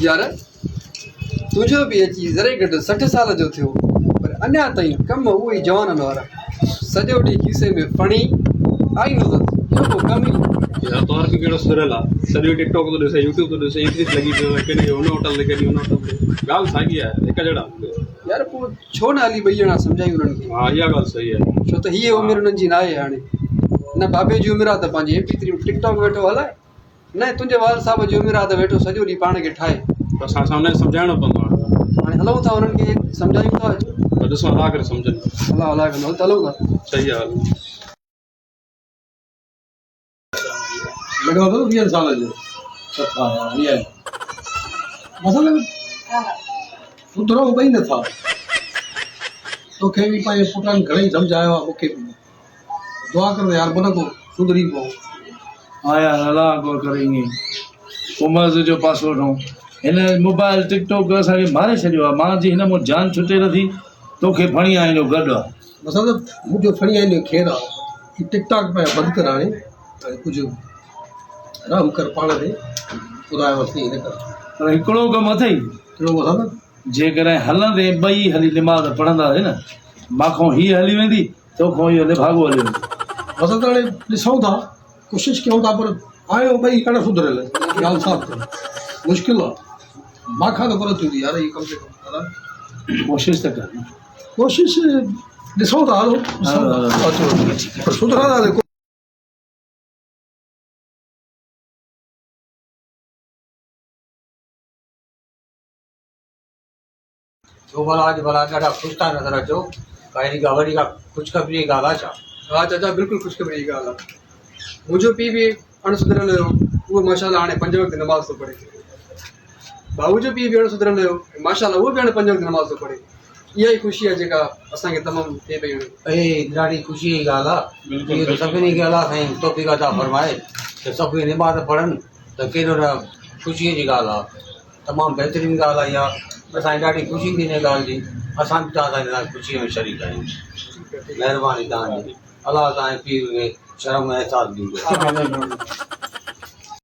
यार तुझो भी अची ज़रे घटि 60 साल जो थियो पर अञा ताईं कम उहो ई जवाननि वारा सॼो ॾींहुं खीसे में फणी आई नथो को कम ई यार तोर बि कहिड़ो सुरियल आहे सॼो टिकटॉक थो ॾिसे यूट्यूब थो ॾिसे इंग्लिश लॻी पियो आहे केॾी हुन होटल ते केॾी हुन होटल ते ॻाल्हि साॻी आहे हिकु जहिड़ा यार पोइ छो न हली ॿई ॼणा सम्झायूं उन्हनि खे हा इहा ॻाल्हि सही आहे छो त हीअ उमिरि उन्हनि जी न आहे हाणे न बाबे जी उमिरि आहे त पंहिंजी MP3 टिकटॉक वेठो हलाए न तुंहिंजे वाल साहिब जी उमिरि आहे त वेठो सॼो ॾींहुं पाण खे ठाहे त असां सामने सम्झाइणो पवंदो आहे हाणे हलूं था उन्हनि खे सम्झायूं था त ॾिसो हला करे सम्झनि हला कंदो त हलूं था सही आहे लॻो थो 20 साल जो मसइलो सुधरो ॿई नथा तोखे बि पंहिंजे पुटनि घणेई सम्झायो आहे मूंखे बि दुआ कर यार मन को सुधरी पओ हाँ यार अलाह को करे ईअं कॉमर्स जो पासवर्ड ऐं हिन मोबाइल टिकटॉक असांखे मारे छॾियो आहे मां जी हिन मां जान छुटे नथी तोखे खणी आईंदो गॾु आहे मसइलो मुंहिंजो खणी आईंदो ख़ैरु आहे टिकटॉक में बंदि कर हाणे कुझु आराम कर पाण ते ॿुधायो वरिती हिन करे पर हिकिड़ो कमु अथई कहिड़ो मसइलो जेकॾहिं हलंदे ॿई हली निमाज़ पढ़ंदासीं न माखो हीअ हली वेंदी तोखो इहो भाॻो हली वेंदो मसइलो हाणे ॾिसूं था कोशिशि कयूं था पर आयो ॿई कण सुधरियल ॻाल्हि साफ़ कर मुश्किल आहे माखा त कोन थींदी यार इहे कम से कम कोशिशि त कर कोशिशि ॾिसूं था हलो पर सुधरंदा छो भला अॼु भला ॾाढा ख़ुशि था नज़र अचो का हेॾी का वॾी का ख़ुशख़बरी जी ॻाल्हि आहे छा हा चाचा बिल्कुलु ख़ुशख़बरी जी ॻाल्हि आहे मुंहिंजो पीउ बि अणसुधरियल हुयो उहो माशाल्लाह हाणे 5 वक़्त नमाज़ थो पढ़े भाऊ जो पीउ बि अणसुधरियल हुयो माशाल्लाह उहो बि हाणे 5 वक़्त नमाज़ थो पढ़े इहा ई ख़ुशी आहे जेका असांखे तमामु थिए पई हाणे ॾाढी ख़ुशी जी ॻाल्हि आहे इहो सभिनी खे अलाह साईं तौफ़ीक़ अता फरमाए त सभई निमाज़ पढ़नि त केॾो न ख़ुशीअ जी ॻाल्हि आहे तमामु बहितरीनु ॻाल्हि आहे इहा असांखे ॾाढी ख़ुशी थी हिन ॻाल्हि जी असां बि तव्हां सां ख़ुशीअ में शरीक आहियूं महिरबानी तव्हांजी अलाह तव्हांजे पीउ खे शर्म ऐं एहसासु ॾींदो